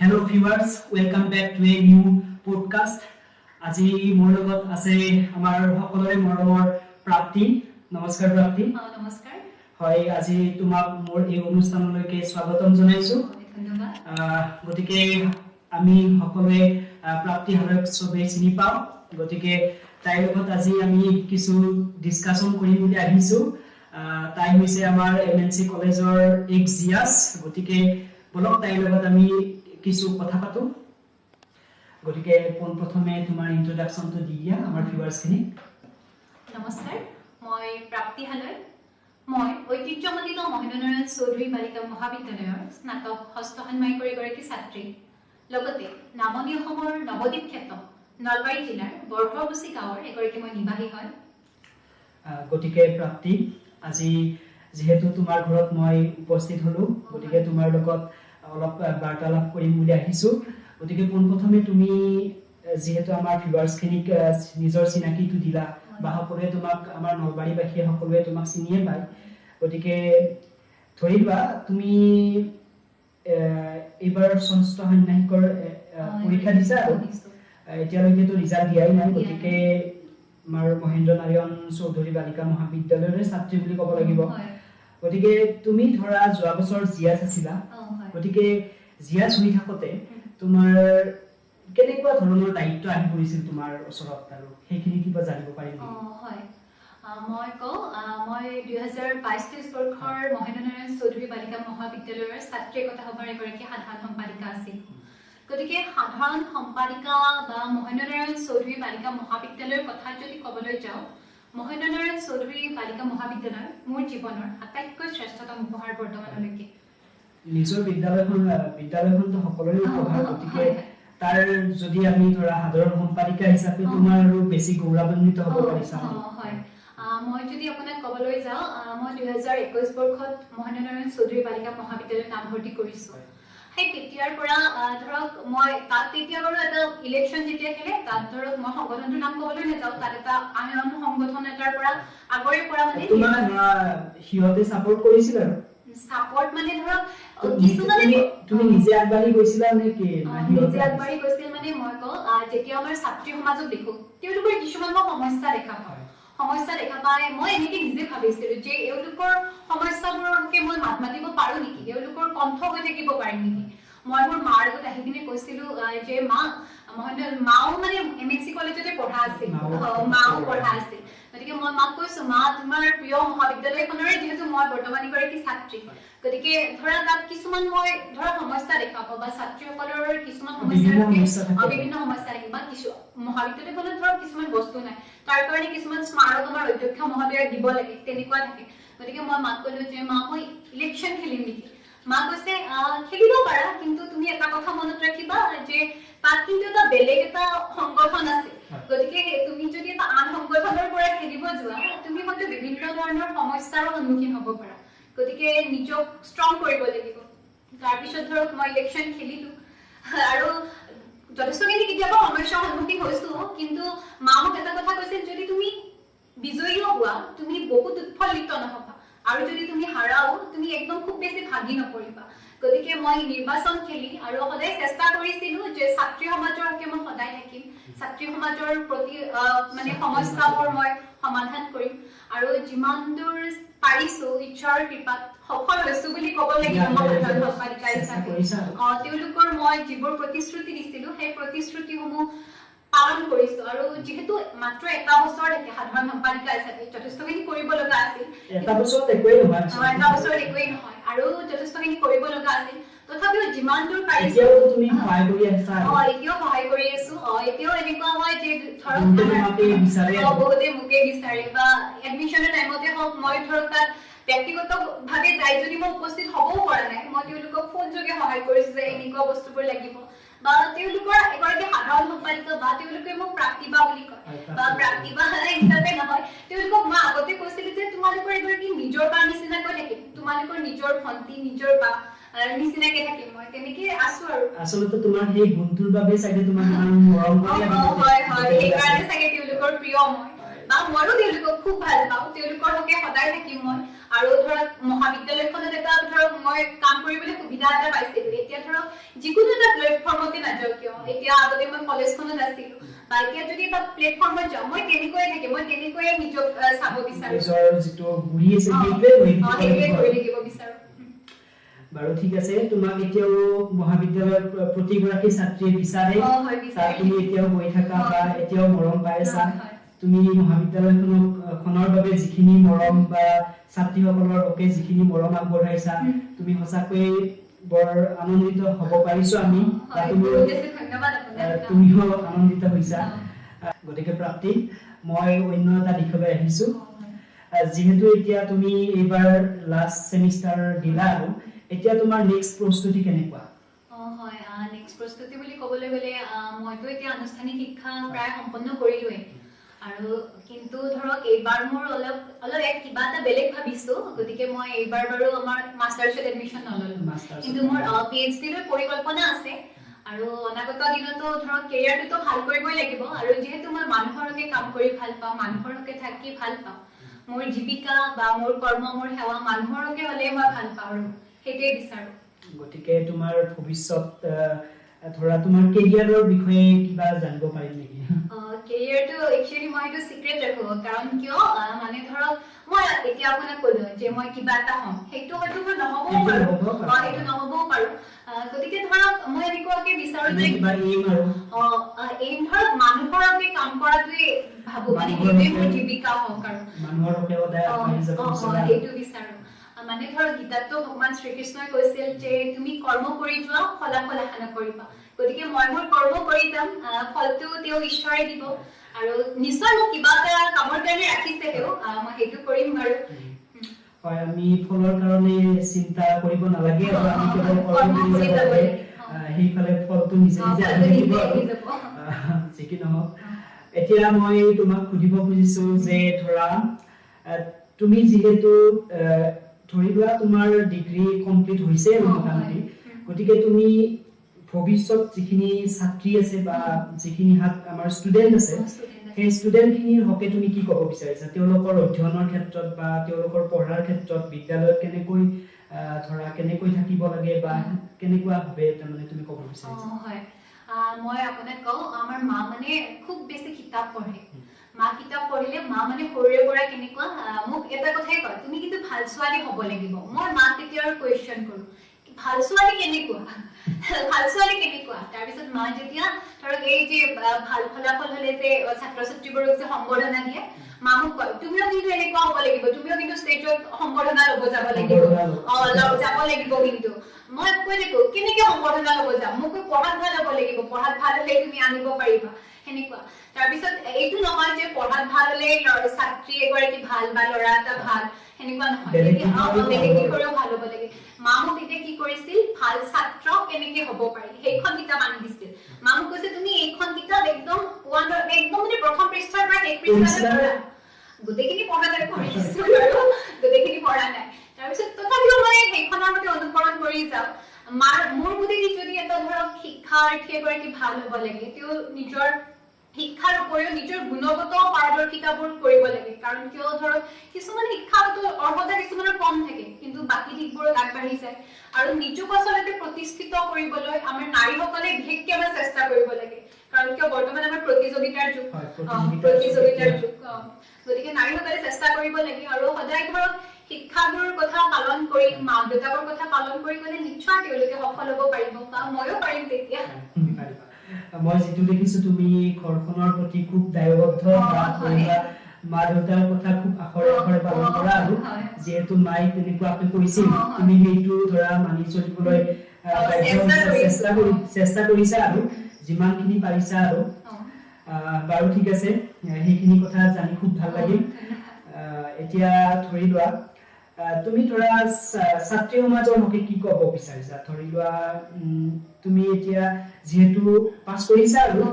Hello viewers, welcome back to a new podcast. আজি মোৰ লগত আছে আমাৰ সকলোৰে মৰমৰ প্ৰাপ্তি। নমস্কাৰ প্ৰাপ্তি। নমস্কাৰ। হয়, আজি তোমাক মোৰ এই অনুষ্ঠানলৈকে স্বাগতম জনাইছো। ধন্যবাদ। গতিকে আমি সকলোৱে প্ৰাপ্তি হালক সবে চিনি পাওঁ। গতিকে তাইৰ লগত আজি আমি কিছু ডিসকাশন কৰিম বুলি আহিছো। তাই হৈছে আমাৰ এমএনসি কলেজৰ এক জিয়াস। গতিকে বলক তাইৰ লগত আমি কিছু কথা পাতো। গতিকে প্ৰথমে তোমাৰ ইন্ট্ৰোডাকশনটো দি দিয়া আমাৰ ভিউয়াৰ্সখিনি। নমস্কাৰ, মই প্ৰাপ্তি হালৈ। মই ঐতিহ্যমণ্ডিত মহেন্দ্ৰনাৰায়ণ চৌধুৰী বালিকা মহাবিদ্যালয়ৰ স্নাতক ষষ্ঠ ষান্মাসিকৰ এগৰাকী ছাত্ৰী। লগতে নামনি অসমৰ নৱদ্বীপ ক্ষেত্ৰ নলবাৰী জিলাৰ বৰফৰগুছি গাঁৱৰ এগৰাকী মই নিবাসী হয়। গতিকে প্ৰাপ্তি, আজি যেহেতু তোমাৰ ঘৰত মই উপস্থিত হলো, গতিকে তোমাৰ লগত অলপ বাৰ্তালাপ কৰিম বুলি আহিছো। গতিকে প্ৰথমে তুমি যেহেতু আমাৰ ভিউয়াৰ্সখিনিক নিজৰ চিনাকিটো দিলা বা সকলোৱে তোমাক আমাৰ নলবাৰীবাসী সকলোৱে তোমাক চিনিয়ে পায়। গতিকে ধৰিবা তুমি এইবাৰ ষষ্ঠ ষান্মাসিকৰ পৰীক্ষা দিছা আৰু এতিয়ালৈকেতো ৰিজাল্ট দিয়াই নাই। গতিকে আমাৰ মহেন্দ্ৰনাৰায়ণ চৌধুৰী বালিকা মহাবিদ্যালয়ৰ ছাত্ৰী বুলি ক'ব লাগিব। গতিকে তুমি ধৰা যোৱা বছৰ জিয়াস আছিলা। গতিকে জিয়াস হৈ থাকোতে তোমাৰ কেনেকুৱা ধৰণৰ দায়িত্ব আহি পৰিছিল তোমাৰ ওচৰত আৰু সেইখিনি কিবা জানিব পাৰিম নেকি? হয়, মই 2022-23 বৰ্ষৰ মহেন্দ্ৰনাৰায়ণ চৌধুৰী বালিকা মহাবিদ্যালয়ৰ ছাত্ৰী একতা সভাৰ এগৰাকী সাধাৰণ সম্পাদিকা আছিল। গতিকে সাধাৰণ সম্পাদিকা বা মহেন্দ্ৰনাৰায়ণ চৌধুৰী বালিকা মহাবিদ্যালয়ৰ কথা যদি ক'বলৈ যাওঁ, মহেন্দ্ৰনাৰায়ণ চৌধুৰী বালিকা মহাবিদ্যালয় মোৰ জীৱনৰ আটাইতকৈ শ্ৰেষ্ঠতম উপহাৰ বৰ্তমানলৈকে। নিজৰ বিদ্যালয়খনটো সকলোৰে উপহাৰ। গতিকে তাৰ যদি আমি ধৰা সাধাৰণ সম্পাদিকা হিচাপে তোমাৰ আৰু বেছি গৌৰৱান্বিত হ'ব পাৰিছা। হয়, মই যদি আপোনাক ক'বলৈ যাওঁ, মই 2021 বৰ্ষত মহেন্দ্ৰনাৰায়ণ চৌধুৰী বালিকা মহাবিদ্যালয়ত নামভৰ্তি কৰিছো। সেই তেতিয়াৰ পৰা ধৰক মই তাত তেতিয়া বাৰু এটা ইলেকশ্যন যেতিয়া খেলে, তাত ধৰক মই সংগঠনটোৰ নাম ক'বলৈ নাযাওঁ, তাত এটা আন সংগঠন এটাৰ পৰা আগৰে পৰা মানে তোমাৰ সিহঁতে সাপোৰ্ট কৰিছিল আৰু সাপোৰ্ট মানে ধৰক তুমি নিজে আগবাঢ়ি গৈছিলা নে কি? নিজে আগবাঢ়ি গৈছিল মানে মই কওঁ, যেতিয়া আমাৰ ছাত্ৰী সমাজক দেখো তেওঁলোকৰ কিছুমান সমস্যা দেখা পাই মই এনেকে নিজে ভাবিছিলো যে এওঁলোকৰ সমস্যাবোৰকে মই মাত মাতিব পাৰো নেকি, এওঁলোকৰ কণ্ঠ হৈ থাকিব পাৰিম নেকি। মই মোৰ মাৰ আগত আহি পিনে কৈছিলো যে মাও মানে এমএনসি কলেজতে পঢ়া আছিল, মাও পঢ়া আছিল। গতিকে মই মাক কৈছো, মা তোমাৰ প্ৰিয় মহাবিদ্যালয়খনৰে যিহেতু মই বৰ্তমান এগৰাকী ছাত্ৰী, গতিকে ধৰা তাত কিছুমান মই ধৰা সমস্যা দেখা পাওঁ বা ছাত্ৰীসকলৰ কিছুমান বিভিন্ন সমস্যা থাকে বা কিছু মহাবিদ্যালয়খনত ধৰক কিছুমান বস্তু নাই, তাৰ কাৰণে কিছুমান স্মাৰক আমাৰ অধ্যক্ষ মহোদয়ে দিব লাগে, তেনেকুৱা থাকে। গতিকে মই মাক ক'লো যে মা মই ইলেকশ্যন খেলিম নেকি? মা কৈছে খেলিব পাৰা, কিন্তু তুমি এটা কথা মনত ৰাখিবা যে তাত কিন্তু এটা বেলেগ এটা সংগঠন আছে। গতিকে তুমি যদি এটা আন সংগঠনৰ পৰা খেলিব যোৱা, তুমি হয়তো বিভিন্ন ধৰণৰ সমস্যাৰ সন্মুখীন হ'ব পাৰা। গতিকে নিজক ষ্ট্ৰং কৰিব লাগিব। তাৰপিছত ধৰক মই ইলেকশ্যন খেলিলো আৰু যথেষ্টখিনি কেতিয়াবা সমস্যাৰ সন্মুখীন হৈছো, কিন্তু মা মোক এটা কথা কৈছিল, যদি তুমি বিজয়ীও হোৱা তুমি বহুত উৎফুল্লিত নহবা, আৰু যদি তুমি হাৰাও তুমি একদম খুব বেছি ভাগি নপৰিবা। গতিকে মই নিৰ্বাচন খেলি আৰু সদায় চেষ্টা কৰিছিলো যে ছাত্ৰী সমাজৰ হকে মই সদায় থাকিম, ছাত্ৰী সমাজৰ প্ৰতি মানে সমস্যাবোৰ মই সমাধান কৰিম, আৰু যিমান দূৰ পাৰিছো ঈশ্বৰৰ কৃপাত সফল হৈছো বুলি ক'ব লাগিব। মই সাধাৰণ সম্পাদিকা হিচাপে তেওঁলোকৰ মই যিবোৰ প্ৰতিশ্ৰুতি দিছিলো সেই প্ৰতিশ্ৰুতিসমূহ পালন কৰিছো, আৰু যিহেতু মাত্ৰ এটা বছৰ থাকে সাধাৰণ সম্পাদিকা হিচাপে যথেষ্টখিনি কৰিব লগা আছিল। এটা বছৰত একোৱেই নহয় আৰু যথেষ্টখিনি কৰিব লগা আছিল। তথাপিও যিমান দূৰ পাৰিছো তুমি সহায় কৰি আছা। এতিয়াও সহায় কৰি আছো। এতিয়াও এনেকুৱা হয় যে ধৰক বহুতে মোকে বিচাৰে বা এডমিশ্যনৰ টাইমতে হওক, মই ধৰক তাত ব্যক্তিগতভাৱে যাই যদি মই উপস্থিত হ'বও পৰা নাই, মই তেওঁলোকক ফোন যোগে সহায় কৰিছো যে এনেকুৱা বস্তুবোৰ লাগিব, বা তেওঁলোকৰ এগৰাকী সাধাৰণ সম্পাদিকা বা তেওঁলোকে মোক প্ৰাপ্তিবা বুলি কয় বা প্ৰাপ্তিবা হিচাপে নহয়, তেওঁলোকক মই আগতে কৈছিলো যে তোমালোকৰ এগৰাকী নিজৰ বা নিচিনাকৈ থাকিম, তোমালোকৰ নিজৰ ভণ্টি নিজৰ বা নিচিনাকে থাকিম, মই তেনেকে আছো। আৰু আচলতে তোমাৰ সেই গুণটোৰ বাবে চাগে তোমাক মৰম কৰে। হয়, সেইকাৰণে চাগে তেওঁলোকৰ প্ৰিয় মই। বা মইও তেওঁলোকক খুব ভাল পাওঁ তেওঁলোকৰ হকে সদায় থাকিম মই আৰু ধৰক মহাবিদ্যালয়খনত এটা ধৰক মই কাম কৰিবলৈ সুবিধা এটা পাইছিলো এতিয়া ধৰক যিকোনো এটা প্লেটফৰ্মতে নাযাওঁ কিয় এতিয়া আগতে মই কলেজখনত আছিলো বা এতিয়া যদি এটা প্লেটফৰ্মত যাওঁ মই তেনেকৈয়ে থাকিম মই তেনেকৈয়ে নিজক চাব বিচাৰো যিটো ঘূৰি আছে সেইটোৱে কৰি থাকিব বিচাৰো বাৰু ঠিক আছে তোমাক এতিয়াও মহাবিদ্যালয়ৰ প্ৰতিগৰাকী ছাত্ৰীয়ে বিচাৰে তাত তুমি এতিয়াও গৈ থাকা বা এতিয়াও মৰম পাই আছা তুমি মহাবিদ্যালয়খনৰ বাবে যিখিনি মৰম বা ছাত্ৰীসকলৰ হকে যিখিনি মৰম আগবঢ়াইছা তুমি সঁচাকৈয়ে বৰ আনন্দিত হ'ব পাৰিছো আমি তুমিও আনন্দিত হৈছা গতিকে প্ৰাপ্তি মই অন্য এটা দিশলৈ আহিছো যিহেতু এতিয়া তুমি এইবাৰ লাষ্ট সেমিষ্টাৰ দিলা আৰু এতিয়া তোমাৰ নেক্সট প্ৰস্তুতি কেনেকুৱা হয় নেক্সট প্ৰস্তুতি বুলি ক'বলৈ গ'লে মইতো এতিয়া আনুষ্ঠানিক শিক্ষা প্ৰায় সম্পন্ন কৰিলোৱে আৰু কিন্তু ধৰক এইবাৰ মোৰ অলপ এক কিবা এটা বেলেগ ভাবিছো গতিকে মই এইবাৰ বাৰু আমাৰ মাষ্টাৰ্ছত এডমিশ্যন নললো কিন্তু মোৰ PhD লৈ পৰিকল্পনা আছে আৰু অনাগত দিনতো ধৰক কেৰিয়াৰটো ভাল কৰিবই লাগিব আৰু যেহেতু মই মানুহৰ হকে কাম কৰি ভাল পাওঁ মানুহৰ হকে থাকি ভাল পাওঁ মোৰ জীৱিকা বা মোৰ কৰ্ম মোৰ সেৱা মানুহৰ হকে হ'লে মই ভাল পাওঁ আৰু সেইটোৱে বিচাৰো গতিকে তোমাৰ ভৱিষ্যত ধৰা তোমাৰ কেৰিয়াৰৰ বিষয়ে কিবা জানিব পাৰিম নেকি কেৰিয়াৰটো একচুৱেলি মই এইটো সিক্ৰেট ৰাখো কাৰণ কিয় মানে ধৰক মই এতিয়া আপোনাক ক'লো যে মই কিবা এটা হ'ম সেইটো হয়তো মই নহ'বও পাৰো সেইটো নহ'বও পাৰো গতিকে ধৰক মই এনেকুৱাকে বিচাৰো যে কিবা এইম আৰু এইম ধৰক মানুহৰ হকে কাম কৰাটোৱে ভাবো মানে সেইটোৱে মোৰ জীৱিকা হওক আৰু মানুহৰ হকে সদায় আগবাঢ়ি যাব বিচাৰা সেইটো বিচাৰো মানে ধৰক গীতাতো ভগৱান শ্ৰীকৃষ্ণই কৈছিল যে তুমি কৰ্ম কৰি যোৱা ফলাফল আশা নকৰিবা গতিকে মই মোৰ কৰ্ম কৰি যাম ফলটো তেওঁ ঈশ্বৰে দিব আৰু নিশ্চয় মোক কিবা এটা কামৰ কাৰণে ৰাখিছে তেওঁ মই সেইটো কৰিম বাৰু হয় আমি ফলৰ কাৰণে চিন্তা কৰিব নালাগে আৰু আমি কেৱল কৰ্ম কৰি যাব লাগে সেইফালে ফলটো নিজে নিজে আহি যাব যি কি নহওক এতিয়া মই তোমাক সুধিব খুজিছো যে ধৰা তুমি যিহেতু ধৰি লোৱা তোমাৰ ডিগ্ৰী কমপ্লিট হৈছে মোটামুটি গতিকে তুমি ভৱিষ্যত যিখিনি ছাত্ৰী আছে বা যিখিনি আমাৰ ষ্টুডেন্ট আছে সেই ষ্টুডেন্টখিনিৰ হকে তুমি কি ক'ব বিচাৰিছা তেওঁলোকৰ অধ্যয়নৰ ক্ষেত্ৰত বা তেওঁলোকৰ পঢ়াৰ ক্ষেত্ৰত বিদ্যালয়ত কেনেকৈ ধৰা কেনেকৈ থাকিব লাগে বা কেনেকুৱা ভাবে তাৰমানে তুমি ক'ব বিচাৰিছা হয় মই আপোনাক কওঁ আমাৰ মা মানে খুব বেছি কিতাপ পঢ়ে মা কিতাপ পঢ়িলে মা মানে সৰুৰে পৰা কেনেকুৱা মোক এটা কথাই কয় তুমি কিন্তু ভাল ছোৱালী হ'ব লাগিব মই মাক তেতিয়া আৰু কুৱেশ্যন কৰোঁ ভাল ছোৱালী কেনেকুৱা তাৰপিছত মা যেতিয়া ধৰক এই যে ভাল ফলাফল হ'লে যে ছাত্ৰ ছাত্ৰীবোৰক যে সম্বৰ্ধনা দিয়ে মা মোক কয় তুমিও কিন্তু এনেকুৱা হ'ব লাগিব তুমিও কিন্তু ষ্টেজত সম্বৰ্ধনা ল'ব যাব লাগিব কিন্তু মই কৈ থাকো কেনেকে সম্বৰ্ধনা ল'ব যাম মোক পঢ়াত ভাল হ'ব লাগিব পঢ়াত ভাল হ'লে তুমি আনিব পাৰিবা সেনেকুৱা তাৰপিছত এইটো নহয় যে পঢ়াত ভাল হ'লে ছাত্ৰী এগৰাকী ভাল বা ল'ৰা এটা ভাল সেনেকুৱা নহয় বেলেগ দিশৰেও ভাল হ'ব লাগে মা মোক তেতিয়া কি কৰিছিল ভাল ছাত্ৰ কেনেকে হ'ব পাৰি সেইখন কিতাপ আনি দিছিল মা মোক কৈছে তুমি এইখন কিতাপ একদম মানে প্ৰথম পৃষ্ঠাৰ পৰা শেষ পৃষ্ঠালৈ গোটেইখিনি পঢ়া নাই পঢ়িছো গোটেইখিনি পঢ়া নাই তাৰপিছত তথাপিও মই সেইখনৰ মতে অনুকৰণ কৰি যাওঁ মোৰ বোধেৰে যদি এটা ধৰক শিক্ষাৰ্থী এগৰাকী ভাল হ'ব লাগে তেওঁ নিজৰ শিক্ষাৰ উপৰিও নিজৰ গুণগত পাৰদৰ্শিতাবোৰ কৰিব লাগে কাৰণ কিয় ধৰক কিছুমান শিক্ষাগত অৰ্হতা কিছুমানৰ কম থাকে কিন্তু বাকী দিশবোৰত আগবাঢ়ি যায় আৰু নিজক আচলতে প্ৰতিষ্ঠিত কৰিবলৈ আমাৰ নাৰীসকলে বিশেষকৈ আমাৰ চেষ্টা কৰিব লাগে কাৰণ কিয় বৰ্তমান আমাৰ প্ৰতিযোগিতাৰ যুগ গতিকে নাৰীসকলে চেষ্টা কৰিব লাগে আৰু সদায় ধৰক শিক্ষাবোৰ কথা পালন কৰি মাক দেউতাকৰ কথা পালন কৰি গ'লে নিশ্চয় তেওঁলোকে সফল হ'ব পাৰিব বা ময়ো পাৰিম তেতিয়া মই যিটো দেখিছো তুমি ঘৰখনৰ প্ৰতি খুব দায়বদ্ধ মা দেউতাৰ কথা খুব আখৰে আখৰে পালন কৰা আৰু যিহেতু মাই তেনেকুৱাকৈ কৈছিল তুমি সেইটো ধৰা মানি চলিবলৈ চেষ্টা কৰিছা আৰু যিমানখিনি পাৰিছা আৰু বাৰু ঠিক আছে সেইখিনি কথা জানি খুব ভাল লাগিল এতিয়া ধৰি লোৱা তুমি ধৰা ছাত্ৰী সমাজৰ হকে কি ক'ব বিচাৰিছা ধৰি লোৱা তুমি এতিয়া যিহেতু পাছ কৰিছা আৰু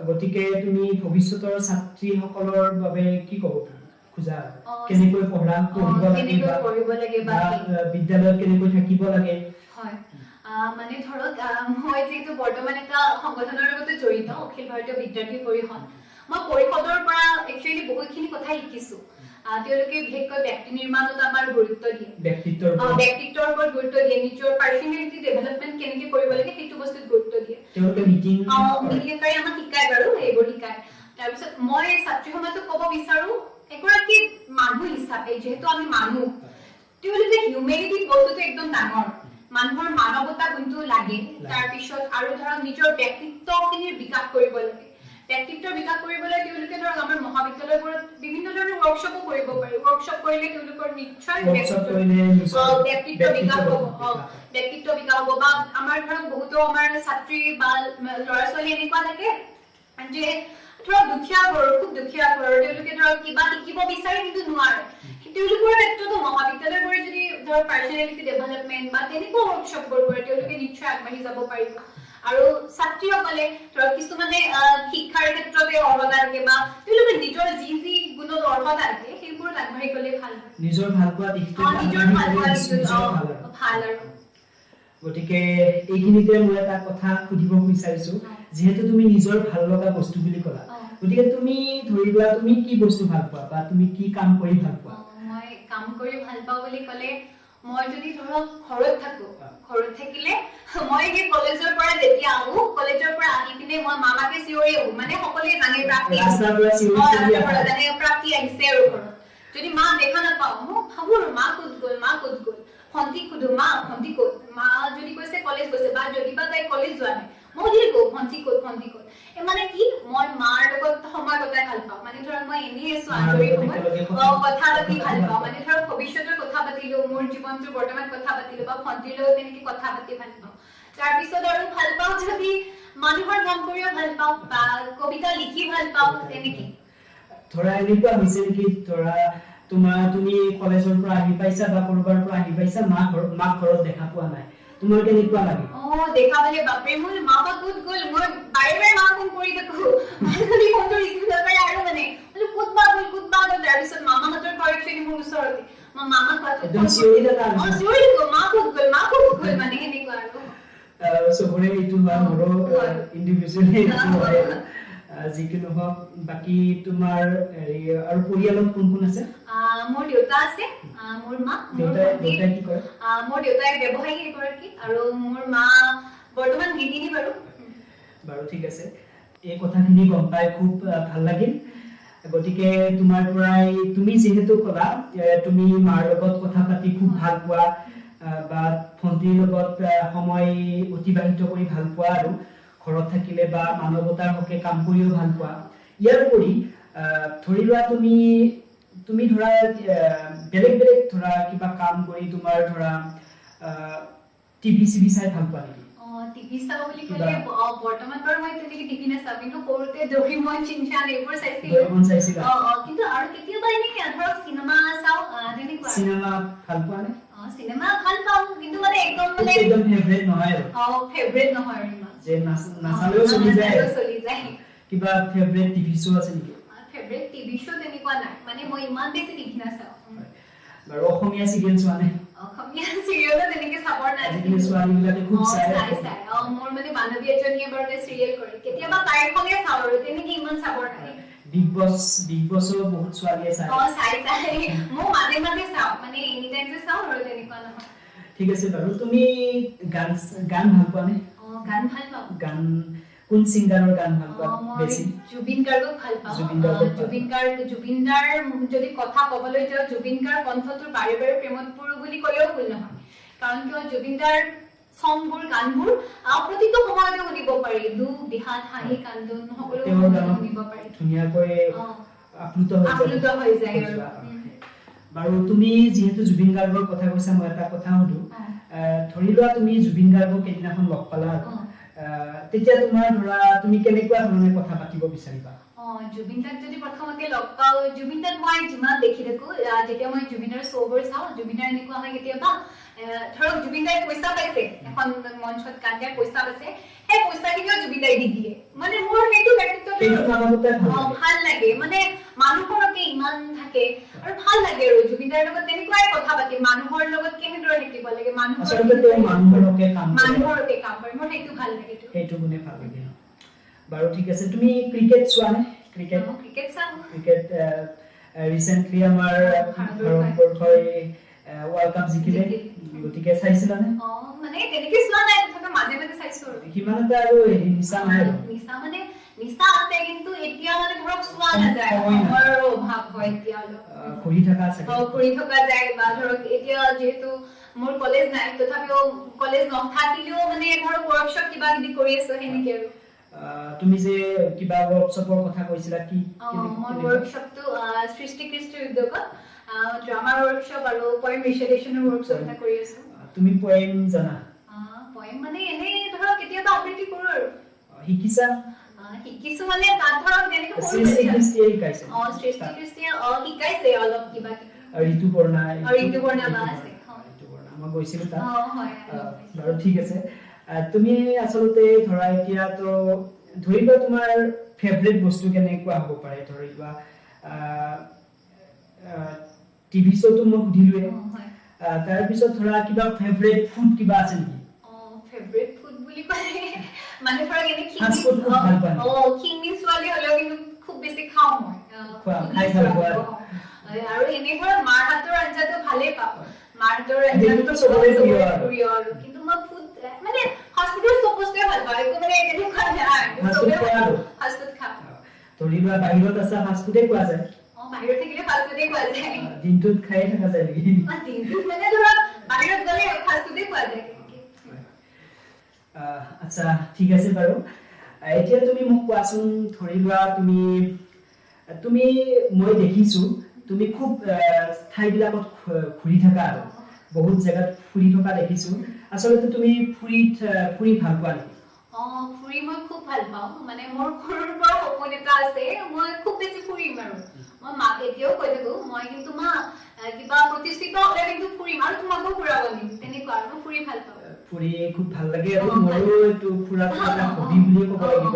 গতিকে তুমি ভৱিষ্যতৰ ছাত্ৰীসকলৰ বাবে কি ক'ব খোজা কেনেকৈ পঢ়িব লাগে বা বিদ্যালয়ত কেনেকৈ থাকিব লাগে হয় মানে ধৰক মই যিহেতু বৰ্তমান এটা সংগঠনৰ লগতে জড়িত অখিল ভাৰতীয় বিদ্যাৰ্থী পৰিষদ মই পৰিষদৰ পৰা একচুৱেলি বহুতখিনি কথা শিকিছো তেওঁলোকে বিশেষকৈ ব্যক্তি নিৰ্মাণত আমাৰ গুৰুত্ব দিয়ে ব্যক্তিত্বৰ ওপৰত গুৰুত্ব দিয়ে নিজৰ পাৰ্চনেলিটি ডেভেলপমেণ্ট কেনেকৈ কৰিব লাগে সেইটো বস্তুত গুৰুত্ব দিয়ে তেওঁলোকে মিটিং কৰি আমাক শিকায় বাৰু এইবোৰ শিকায় তাৰপিছত মই ছাত্ৰী সমাজক ক'ব বিচাৰো এগৰাকী মানুহ হিচাপে যিহেতু আমি মানুহ তেওঁলোকে হিউমেনিটি বস্তুটো একদম ডাঙৰ মানুহৰ মানৱতা গুণটো লাগে তাৰপিছত আৰু ধৰক নিজৰ ব্যক্তিত্বখিনিৰ বিকাশ কৰিব লাগে ব্যক্তিত্বৰ বিকাশ কৰিবলৈ তেওঁলোকে ধৰক আমাৰ মহাবিদ্যালয়বোৰত বিভিন্ন ধৰণৰ ৱৰ্কশ্বপো কৰিব পাৰি ৱৰ্কশ্বপ কৰিলে তেওঁলোকৰ নিশ্চয় ব্যক্তিত্ব বিকাশ হ'ব ব্যক্তিত্ব বিকাশ হ'ব বা আমাৰ ধৰক বহুতো আমাৰ ছাত্ৰী বা ল'ৰা ছোৱালী এনেকুৱা থাকে যে ধৰক দুখীয়া ঘৰৰ খুব দুখীয়া ঘৰৰ তেওঁলোকে ধৰক কিবা শিকিব বিচাৰে কিন্তু নোৱাৰে তেওঁলোকৰ ক্ষেত্ৰতো মহাবিদ্যালয়বোৰে যদি ধৰক পাৰ্চনেলিটি ডেভেলপমেণ্ট বা তেনেকুৱা ৱৰ্কশ্বপবোৰ কৰে তেওঁলোকে নিশ্চয় আগবাঢ়ি যাব পাৰিব আৰু ছাত্ৰীসকলে ধৰক কিছুমানে শিক্ষাৰ ক্ষেত্ৰতে অৰ্হতা থাকে বা তেওঁলোকে নিজৰ যি যি গুণত অৰ্হতা থাকে সেইবোৰত আগবাঢ়ি গ'লে ভাল হয় নিজৰ ভাল পোৱা দিশটো ভাল আৰু গতিকে এইখিনিতে মই এটা কথা সুধিব বিচাৰিছো যেহেতু তুমি নিজৰ ভাল লগা বস্তু বুলি ক'লা গতিকে তুমি ধৰি লোৱা তুমি কি বস্তু ভাল পোৱা বা তুমি কি কাম কৰি ভাল পোৱা মই কাম কৰি ভাল পাওঁ বুলি ক'লে মই যদি ধৰক ঘৰত থাকো ঘৰত থাকিলে মই এই কলেজৰ পৰা যেতিয়া আহো কলেজৰ পৰা আহি পিনে মই মামাকে চিঞৰি আহো মানে সকলোৱে জানে প্ৰাপ্তি প্ৰাপ্তি আহিছে আৰু ঘৰত যদি মা দেখা নাপাওঁ মই ভাবো মা ক'ত গ'ল ভণ্টি সুধো মা ভণ্টি ক'ত মা যদি কৈছে কলেজ গৈছে বা যদিবা তাই কলেজ যোৱা নাই মই সুধিলে কওঁ ভণ্টি ক'ত মানে কি মই মাৰ লগত সময় কটাই ভাল পাওঁ মানে ধৰক মই এনেই আছো আজৰি সময়ত কথা পাতি ভাল পাওঁ মানে ধৰক ভৱিষ্যতৰ কথা পাতিলো মোৰ জীৱনটোৰ বৰ্তমান কথা পাতিলো বা ভণ্টিৰ লগত তেনেকে কথা পাতি ভাল পাওঁ তাৰপিছত আৰু ভাল পাওঁ যদি মানুহৰ কাম কৰিও ভাল পাওঁ বা কবিতা লিখি ভাল পাওঁ তেনেকে ধৰা এনেকুৱা হৈছে নেকি ধৰা তুমি কলেজৰ পৰা আহি পাইছা বা কৰবাৰ পৰা আহি পাইছা মাক ঘৰত দেখা পোৱা নাই তোমাৰ কেনেকুৱা লাগে দেখা পালে বাপৰে মোৰ মা বা ক'ত গ'ল মই বাৰে মা ফোন কৰি থাকো মালি ফোনটো ৰিচিভ নকৰে আৰু মানে ক'ত বা গ'ল তাৰপিছত মামাহঁতৰ ঘৰ একচুৱেলি মোৰ ওচৰতে মই মামাক একদম চিঞৰি থাকো মা ক'ত গ'ল মানে এনেকুৱা আৰু চবৰে এইটো বা মোৰো ইণ্ডিভিজুৱেলি যিকোনো হওক বাকি তোমাৰ আৰু পৰিয়ালত কোন কোন আছে মোৰ দেউতা আছে মোৰ মা দেউতাই কি কৰে মোৰ দেউতাই ব্যৱসায়ী এগৰাকী আৰু মোৰ মা বৰ্তমান গৃহিণী বাৰু ঠিক আছে এই কথাখিনি গম পাই খুব ভাল লাগিল গতিকে তোমাৰ পৰাই তুমি যিহেতু ক'লা তুমি মাৰ লগত কথা পাতি খুব ভাল পোৱা বা ভণ্টিৰ লগত সময় অতিবাহিত কৰি ভাল পোৱা আৰু ঘৰত থাকিলে বা মানৱতাৰ হকে কাম কৰিও ভাল পোৱা ইয়াৰ উপৰি ধৰি লোৱা তুমি ধৰা বেলেগ ধৰা কিবা কাম কৰি তোমাৰ ধৰা টিভি চাই ভাল পোৱা নেকি টিভি চাব বুলি ক'লে বৰ্তমান বাৰু মই তেনেকে টিভি নাচাওঁ কিন্তু সৰুতে ড'ৰেমন চিনচান এইবোৰ চাইছিলো কিন্তু আৰু কেতিয়াবা এনেই ধৰক চিনেমা চাওঁ তেনেকুৱা চিনেমা ভাল পোৱা নে চিনেমা ভাল পাওঁ কিন্তু মানে একদম ফেভৰেট নহয় আৰু যে নাচালেও চলি যায় কিবা ফেভৰেট টিভি শ্ব' আছে নেকি ফেভৰেট টিভি শ্ব' তেনেকুৱা নাই মানে মই ইমান বেছি টিভি নাচাওঁ বাৰু অসমীয়া চিৰিয়েল চোৱা নে অসমীয়া চিৰিয়েলো তেনেকে চাবৰ নাই আজিকালি ছোৱালীবিলাকে খুব চাই মোৰ মানে বান্ধৱী এজনীয়ে বাৰু চিৰিয়েল কৰে কেতিয়াবা তাইৰখনে চাওঁ আৰু তেনেকে ইমান চাবৰ নাই বিগ বছৰ বহুত ছোৱালীয়ে চাই মই মাজে চাওঁ মানে এনি টাইম যে চাওঁ আৰু তেনেকুৱা নহয় ঠিক আছে বাৰু তুমি গান ভাল পোৱা নে গান ভাল পাওঁ গান কোন সিঙ্গাৰৰ গান ভাল পোৱা বেছি জুবিন গাৰ্গক ভাল পাওঁ জুবিন দাৰ যদি কথা ক'বলৈ যাওঁ জুবিন গাৰ কণ্ঠটোৰ বাৰে প্ৰেমত পৰো বুলি ক'লেও ভুল নহয় কাৰণ কিয় জুবিন দাৰ সংবোৰ গানবোৰ প্ৰতিটো সময়তে শুনিব পাৰি দুখ বিষাদ হাঁহি কান্দোন সকলো শুনিব পাৰি ধুনীয়াকৈ আপ্লুত হৈ যায় বাৰু তুমি যিহেতু জুবিন গাৰ্গৰ কথা কৈছা মই এটা কথা সুধো ধৰি লোৱা তুমি জুবিন গাৰ্গক এদিনাখন লগ পালা তেতিয়া তোমাৰ ধৰা তুমি কেনেকুৱা ধৰণে কথা পাতিব বিচাৰিবা জুবিন দাক যদি প্ৰথমতে লগ পাওঁ জুবিন দাক মই যিমান দেখি থাকো যেতিয়া মই জুবিনৰ শ্ব'বোৰ চাওঁ জুবিনৰ এনেকুৱা হয় কেতিয়াবা ধৰক জুবিন দাই পইচা পাইছে এখন মঞ্চত গান গাই পইচা পাইছে সেই পইচাখিনিও জুবিন দাই দি দিয়ে মানে মোৰ সেইটো ব্যক্তিত্ব ভাল লাগে মানে মানুহৰকে ইমান থাকে আৰু ভাল লাগে আৰু জুবিন দাৰ লগত তেনেকুৱাই কথা পাতি মানুহৰ লগত কেনেদৰে থাকিব লাগে মানুহৰকে কাম কৰে মোৰ সেইটো ভাল লাগে সেইটো গুণে ভাল লাগে বাৰু ঠিক আছে তুমি ক্ৰিকেট চোৱা নে ক্ৰিকেট চাওঁ ক্ৰিকেট ৰিসেন্টলি আমাৰ ভাৰতবৰ্ষই ওয়াৰ্ল্ড কাপ জিকিলে গতিকে চাইছিলানে মানে তেনেকৈ চোৱা নাই তথাপি মাজে মাজে চাইছো আৰু কিমান এটা আৰু নিচা নাই আৰু নিচা আছে কিন্তু এতিয়া মানে ধৰক চোৱা নাযায় সময়ৰ অভাৱ হয় এতিয়া অলপ ঘূৰি থকা যায় বা ধৰক এতিয়া যিহেতু মোৰ কলেজ নাই তথাপিও কলেজ নাথাকিলেও মানে ধৰক ৱৰ্কশ্বপ কিবা কিবি কৰি আছো সেনেকে আৰু তুমি যে কিবা ৱৰ্কশ্বপৰ কথা কৈছিলা কি মই ৱৰ্কশ্বপটো সৃষ্টি কৃষ্টি উদ্যোগত ড্ৰামাৰ ৱৰ্কশ্বপ আৰু পয়েম ৰিচাইটেশ্যনৰ ৱৰ্কশ্বপ এটা কৰি আছো তুমি পয়েম জানা পয়েম মানে এনে ধৰক কেতিয়াবা আবৃত্তি কৰো আৰু শিকিছো মানে তাত ধৰক যেনেকৈ সৃষ্টি কৃষ্টি শিকাইছে সৃষ্টি কৃষ্টি শিকাইছে অলপ কিবা ঋতুপৰ্ণা বা আছে মই গৈছিলো তাত বাৰু ঠিক আছে তুমি আচলতে ধৰা এতিয়া তো ধৰিবা তোমাৰ ফেভৰেট বস্তু কেনেকুৱা হ'ব পাৰে ধৰিবা টিভি শ্ব'টো মই সুধিলোৱে তাৰ পিছত ধৰা কিবা ফেভৰেট ফুড কিবা আছে নেকি ফেভৰেট ফুড বুলি ক'লে মানে ধৰক এনে ফাষ্ট ফুড ভাল পায় খিংমিং ছোৱালী হ'লেও কিন্তু খুব বেছি খাওঁ মই খাই ভাল পোৱা আৰু এনে ধৰক মাৰ হাতৰ আঞ্জাটো ভালেই পাওঁ মাৰ হাতৰ আঞ্জাটো চবৰে প্ৰিয় আৰু কিন্তু মই ফুড মানে ফাষ্ট ফুডৰ চব বস্তুৱে ভাল পাওঁ একো মানে তেনেকুৱা নাই ফাষ্ট ফুড খাওঁ ধৰিবা বাহিৰত আছা ফাষ্ট ফুডে খোৱা যায় বাহিৰত থাকিলে ফাষ্ট ফুডে খোৱা যায় দিনটোত খাই থকা যায় নেকি দিনটোত মানে ধৰক বাহিৰত গ'লে ফাষ্ট ফুডে খোৱা যায় আচ্ছা ঠিক আছে বাৰু এতিয়া তুমি মোক কোৱাচোন ধৰিবা তুমি মই দেখিছো তুমি খুব ঠাইবিলাকত ঘূৰি থাকা আৰু বহুত জায়গাত ফুৰি থকা দেখিছো আচলতে তুমি ফুৰি ভাল পোৱা নেকি ফুৰি মই খুব ভাল পাওঁ মানে মোৰ সৰুৰ পৰা সপোন এটা আছে মই খুব বেছি ফুৰিম আৰু মই মাক এতিয়াও কৈ থাকো মই কিন্তু মা কিবা প্ৰতিষ্ঠিত হ'লে কিন্তু ফুৰিম আৰু তোমাকো ফুৰাব নিম তেনেকুৱা আৰু মই ফুৰি ভাল পাওঁ ফুৰি খুব ভাল লাগে আৰু মোৰো এইটো ফুৰাটো এটা হবি বুলি ক'ব লাগিব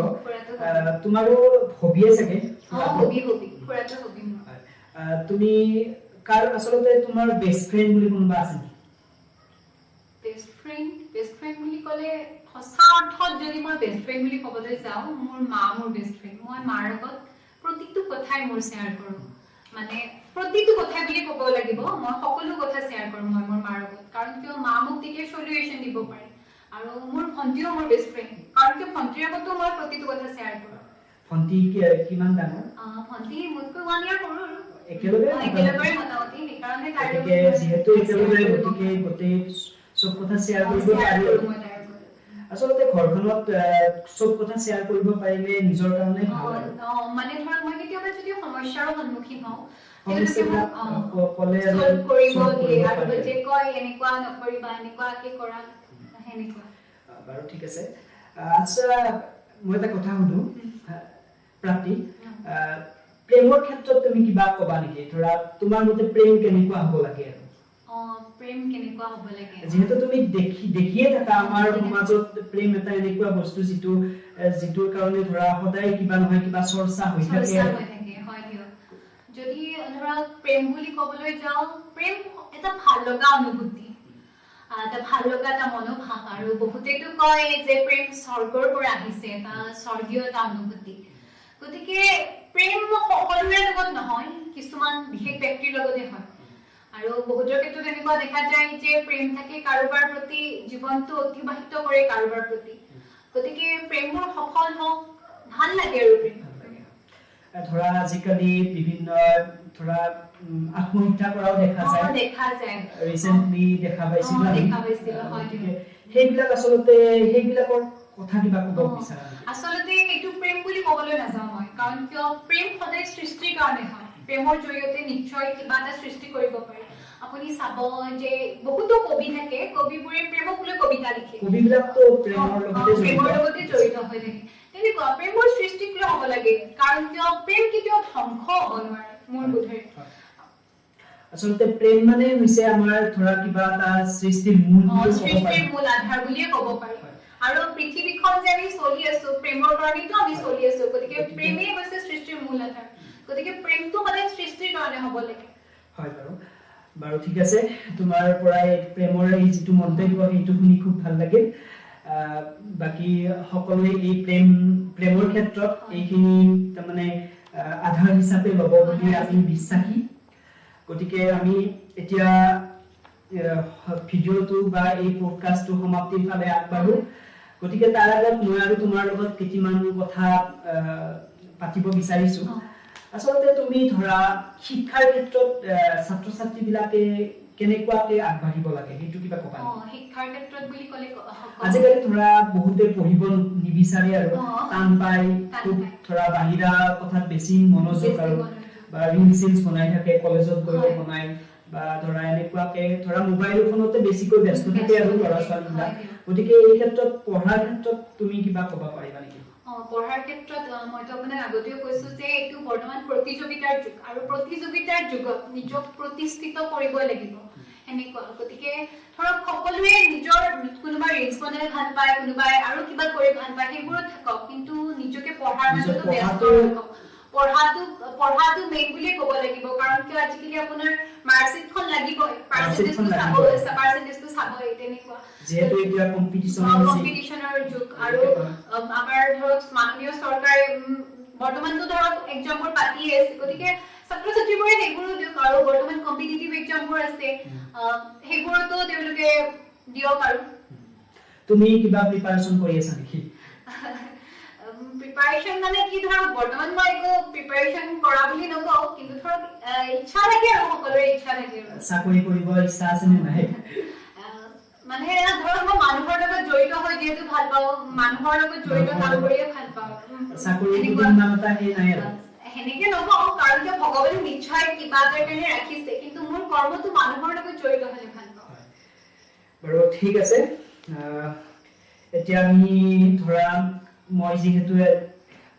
তোমাৰো হবিয়ে চাগে ফুৰাটো হবি তুমি কাৰ আচলতে তোমাৰ বেষ্ট ফ্ৰেণ্ড বুলি কোনোবা আছে নেকি বেষ্ট ফ্ৰেণ্ড বুলি ক'লে সঁচা অৰ্থত যদি মই বেষ্ট ফ্ৰেণ্ড বুলি ক'বলৈ যাওঁ মোৰ মা মোৰ বেষ্ট ফ্ৰেণ্ড মই মাৰ লগত প্ৰতিটো কথাই মোৰ শ্বেয়াৰ কৰোঁ মানে প্ৰতিটো কথাই বুলি ক'ব লাগিব মই সকলো কথা শ্বেয়াৰ কৰোঁ মই মোৰ মাৰ লগত কাৰণ কিয় মা মোক তেতিয়া সলিউশ্যন দিব পাৰে আৰু মোৰ ভণ্টিও মোৰ বেষ্ট ফ্ৰেণ্ড কাৰণ কিয় ভণ্টিৰ আগতো মই প্ৰতিটো কথা শ্বেয়াৰ কৰোঁ ভণ্টি কিমান ডাঙৰ ভণ্টি মোতকৈ 1 ইয়াৰ সৰু আৰু একেলগে মোটামুটি সেইকাৰণে তাইৰ যিহেতু একেলগে গতিকে গোটেই চব কথা শ্বেয়াৰ কৰিব পাৰি আচলতে ঘৰখনত চব কথা শ্বেয়াৰ কৰিব পাৰিলে নিজৰ কাৰণে ভাল আৰু মানে ধৰক মই কেতিয়াবা যদি সমস্যাৰ সন্মুখীন হওঁ ক'লে যে কয় এনেকুৱা নকৰিবা এনেকুৱাকে কৰা সেনেকুৱা বাৰু ঠিক আছে আচ্ছা মই এটা কথা সুধো প্ৰাপ্তি প্ৰেমৰ ক্ষেত্ৰত তুমি কিবা ক'বা নেকি ধৰা তোমাৰ মতে প্ৰেম কেনেকুৱা হ'ব লাগে আৰু প্ৰেম কেনেকুৱা হ'ব লাগে যেহেতু তুমি দেখিয়ে থাকা আমাৰ সমাজত প্ৰেম এটা এনেকুৱা বস্তু যিটোৰ কাৰণে ধৰা সদায় কিবা নহয় কিবা চৰ্চা হৈ থাকে হয় দিয়ক যদি ধৰা প্ৰেম বুলি ক'বলৈ যাওঁ প্ৰেম এটা ভাল লগা অনুভূতি এটা ভাল লগা এটা মনোভাৱ আৰু বহুতেতো কয় যে প্ৰেম স্বৰ্গৰ পৰা আহিছে এটা স্বৰ্গীয় এটা অনুভূতি গতিকে প্ৰেম সকলোৰে লগত নহয় কিছুমান বিশেষ ব্যক্তিৰ লগতে হয় আৰু বহুতৰ ক্ষেত্ৰত এনেকুৱা দেখা যায় যে প্ৰেম থাকে কাৰোবাৰ প্ৰতি জীৱনটো অতিবাহিত কৰে কাৰোবাৰ প্ৰতি গতিকে প্ৰেমবোৰ সফল হওক ভাল লাগে আৰু প্ৰেম ধৰা আজিকালি বিভিন্ন ধৰা আত্মহত্যা কৰাও দেখা যায় ৰিসেন্টলি দেখা পাইছিলো সেইবিলাক আচলতে সেইবিলাকৰ কথা কিবা ক'ব বিচাৰা আচলতে এইটো প্ৰেম বুলি ক'বলৈ নাযাওঁ মই কাৰণ কিয় প্ৰেম সদায় সৃষ্টিৰ কাৰণে হয় প্ৰেমৰ জৰিয়তে নিশ্চয় কিবা এটা সৃষ্টি কৰিব পাৰে আপুনি চাব যে বহুতো কবি থাকে কবিবোৰে প্ৰেমক লৈ কবিতা লিখে কবিবিলাকতো প্ৰেমৰ লগতে জড়িত হৈ থাকে তেনেকুৱা প্ৰেমৰ সৃষ্টি কিয় হ'ব লাগে কাৰণ কিয় প্ৰেম কেতিয়াও ধ্বংস হ'ব নোৱাৰে মোৰ বোধেৰে আচলতে প্ৰেম মানে হৈছে আমাৰ ধৰা কিবা এটা সৃষ্টিৰ মূল আধাৰ বুলিয়ে ক'ব পাৰি আৰু পৃথিৱীখন যে আমি চলি আছো প্ৰেমৰ কাৰণেতো আমি চলি আছো গতিকে প্ৰেমেই হৈছে সৃষ্টিৰ মূল আধাৰ গতিকে প্ৰেমটো সদায় সৃষ্টিৰ কাৰণে হ'ব লাগে হয় বাৰু ঠিক আছে তোমাৰ পৰা প্ৰেমৰ এই যিটো মন্তব্য সেইটো শুনি খুব ভাল লাগিল বাকি সকলোৱে এই প্ৰেমৰ ক্ষেত্ৰত এইখিনি তাৰমানে আধাৰ হিচাপে ল'ব বুলি আমি বিশ্বাসী গতিকে আমি এতিয়া ভিডিঅ'টো বা এই পডকাষ্টটো সমাপ্তিৰ ফালে আগবাঢ়ো গতিকে তাৰ আগত মই আৰু তোমাৰ লগত কেইটামান কথা পাতিব বিচাৰিছো আচলতে তুমি ধৰা শিক্ষাৰ ক্ষেত্ৰত ছাত্ৰ ছাত্ৰীবিলাকে কেনেকুৱাকে আগবাঢ়িব লাগে সেইটো কিবা ক'বা শিক্ষাৰ ক্ষেত্ৰত বুলি ক'লে আজিকালি ধৰা বহুতে পঢ়িব নিবিচাৰে আৰু টান পায় খুব ধৰা বাহিৰা কথাত বেছি মনোযোগ আৰু বা ৰিলছ বনাই থাকে কলেজত গৈ বনাই বা ধৰা এনেকুৱাকে ধৰা মোবাইল ফোনতে বেছিকৈ ব্যস্ত থাকে আৰু ল'ৰা ছোৱালীবিলাক গতিকে এই ক্ষেত্ৰত পঢ়াৰ ক্ষেত্ৰত তুমি কিবা ক'ব পাৰিবা নেকি পঢ়াৰ ক্ষেত্ৰত মইতো আপোনাক আগতেও কৈছো যে এইটো বৰ্তমান প্ৰতিযোগিতাৰ যুগ আৰু প্ৰতিযোগিতাৰ যুগত নিজক প্ৰতিষ্ঠিত কৰিব লাগিব এনেকুৱা গতিকে ধৰক সকলোৱে নিজৰ কোনোবা ৰিলছ বনাই ভাল পায় কোনোবাই আৰু কিবা কৰি ভাল পায় সেইবোৰত থাকক কিন্তু নিজকে পঢ়াৰ মাজতো ব্যস্ত ৰাখক পঢ়াটো মেইন বুলিয়ে ক'ব লাগিব কাৰণ কিয় আজিকালি আপোনাৰ মাৰ্কশ্বিটখন লাগিবই পাৰ্চেন্টেজটো চাবই তেনেকুৱা যেহেতু এতিয়া কম্পিটিশনৰ যুগ আৰু আমাৰ ধৰক মাননীয় চৰকাৰে বৰ্তমানতো ধৰক এক্সামবোৰ পাতিয়ে আছে গতিকে ছাত্ৰ ছাত্ৰীবোৰে সেইবোৰো দিয়ক আৰু বৰ্তমান কম্পিটিটিভ এক্সামবোৰ আছে সেইবোৰতো তেওঁলোকে দিয়ক আৰু তুমি কিবা প্ৰিপাৰেচন কৰি আছা নেকি প্ৰিপাৰেচন মানে কি ধৰক বৰ্তমান মই একো প্ৰিপাৰেচন কৰা বুলি নকওঁ কিন্তু ধৰক ইচ্ছা থাকে আৰু সকলোৰে ইচ্ছা থাকে চাকৰি কৰিব ইচ্ছা আছে নে নাই মানে ধৰক মই মানুহৰ লগত জড়িত হৈ যিহেতু ভাল পাওঁ মানুহৰ লগত জড়িত কাম কৰিয়ে ভাল পাওঁ চাকৰি ইমান এটা হেৰি নাই আৰু সেনেকে নকওঁ কাৰণ যে ভগৱানে নিশ্চয় কিবা এটা কাৰণে ৰাখিছে কিন্তু মোৰ কৰ্মটো মানুহৰ লগত জড়িত হ'লে ভাল পাওঁ বাৰু ঠিক আছে এতিয়া আমি ধৰা মই যিহেতু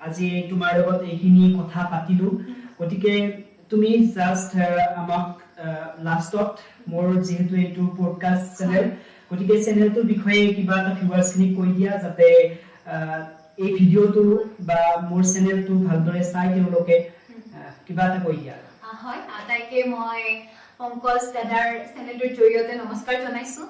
আজি তোমাৰ লগত এইখিনি কথা পাতিলো গতিকে তুমি জাষ্ট আমাক লাষ্টত মোৰ যিহেতু এইটো পডকাষ্ট চেনেল গতিকে চেনেলটোৰ বিষয়ে কিবা এটা ভিউৱাৰ্ছখিনিক কৈ দিয়া যাতে এই ভিডিঅ'টো বা মোৰ চেনেলটো ভালদৰে চাই তেওঁলোকে কিবা এটা কৈ দিয়া হয় আটাইকে মই পংকজ দাদাৰ চেনেলটোৰ জৰিয়তে নমস্কাৰ জনাইছো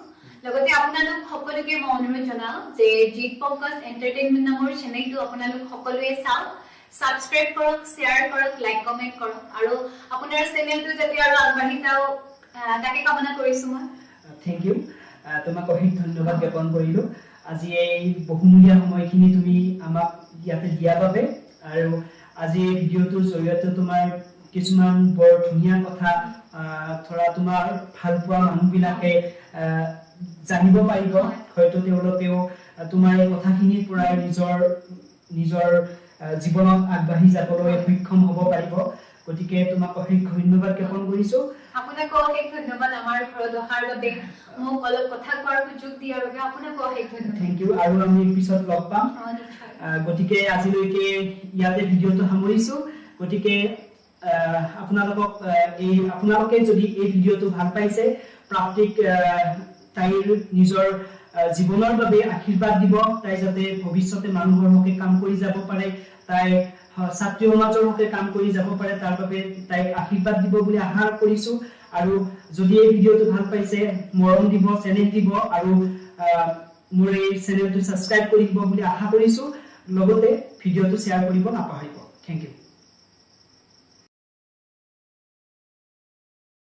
লগতে আপোনালোক সকলোকে মই অনুৰোধ জনাও যে জিত পংকজ এন্টাৰটেইনমেন্ট নামৰ চেনেলটো আপোনালোক সকলোৱে চাওক সাবস্ক্ৰাইব কৰক শ্বেয়াৰ কৰক লাইক কমেন্ট কৰক আৰু আপোনাৰ চেনেলটো যাতে আৰু আগবাঢ়ি যাওক তাকে কামনা কৰিছো মই থ্যাংক ইউ তোমাক অশেষ ধন্যবাদ জ্ঞাপন কৰিলো আজি এই বহুমূলীয়া সময়খিনি তুমি আমাক ইয়াতে দিয়াৰ বাবে আৰু আজি এই ভিডিঅ'টোৰ জৰিয়তে তোমাৰ কিছুমান বৰ ধুনীয়া কথা ধৰা তোমাৰ ভাল পোৱা মানুহবিলাকে জানিব পাৰিব হয়তো তেওঁলোকেও তোমাৰ এই কথাখিনিৰ পৰা নিজৰ জীৱনত আগবাঢ়ি যাবলৈ সক্ষম হ'ব পাৰিব গতিকে তোমাক অশেষ ধন্যবাদ জ্ঞাপন কৰিছো আপোনাকো অশেষ ধন্যবাদ আমাৰ ঘৰত অহাৰ বাবে মোক অলপ কথা কোৱাৰ সুযোগ দিয়াৰ বাবে আপোনাকো অশেষ ধন্যবাদ থ্যাংক ইউ আৰু আমি পিছত লগ পাম গতিকে আজিলৈকে ইয়াতে ভিডিঅ'টো সামৰিছো গতিকে আপোনালোকে যদি এই ভিডিঅ'টো ভাল পাইছে প্ৰাপ্তিক তাইৰ নিজৰ জীৱনৰ বাবে আশীৰ্বাদ দিব তাই যাতে ভৱিষ্যতে মানুহৰ হকে কাম কৰি যাব পাৰে তাই ছাত্ৰী সমাজৰ হকে কাম কৰি যাব পাৰে তাৰ বাবে তাইক আশীৰ্বাদ দিব বুলি আশা কৰিছো আৰু যদি এই ভিডিঅ'টো ভাল পাইছে মৰম দিব চেনেল দিব আৰু মোৰ এই চেনেলটো সাবস্ক্ৰাইব কৰি দিব বুলি আশা কৰিছো লগতে ভিডিঅ'টো শ্বেয়াৰ কৰিব নাপাহৰিব থ্যাংক ইউ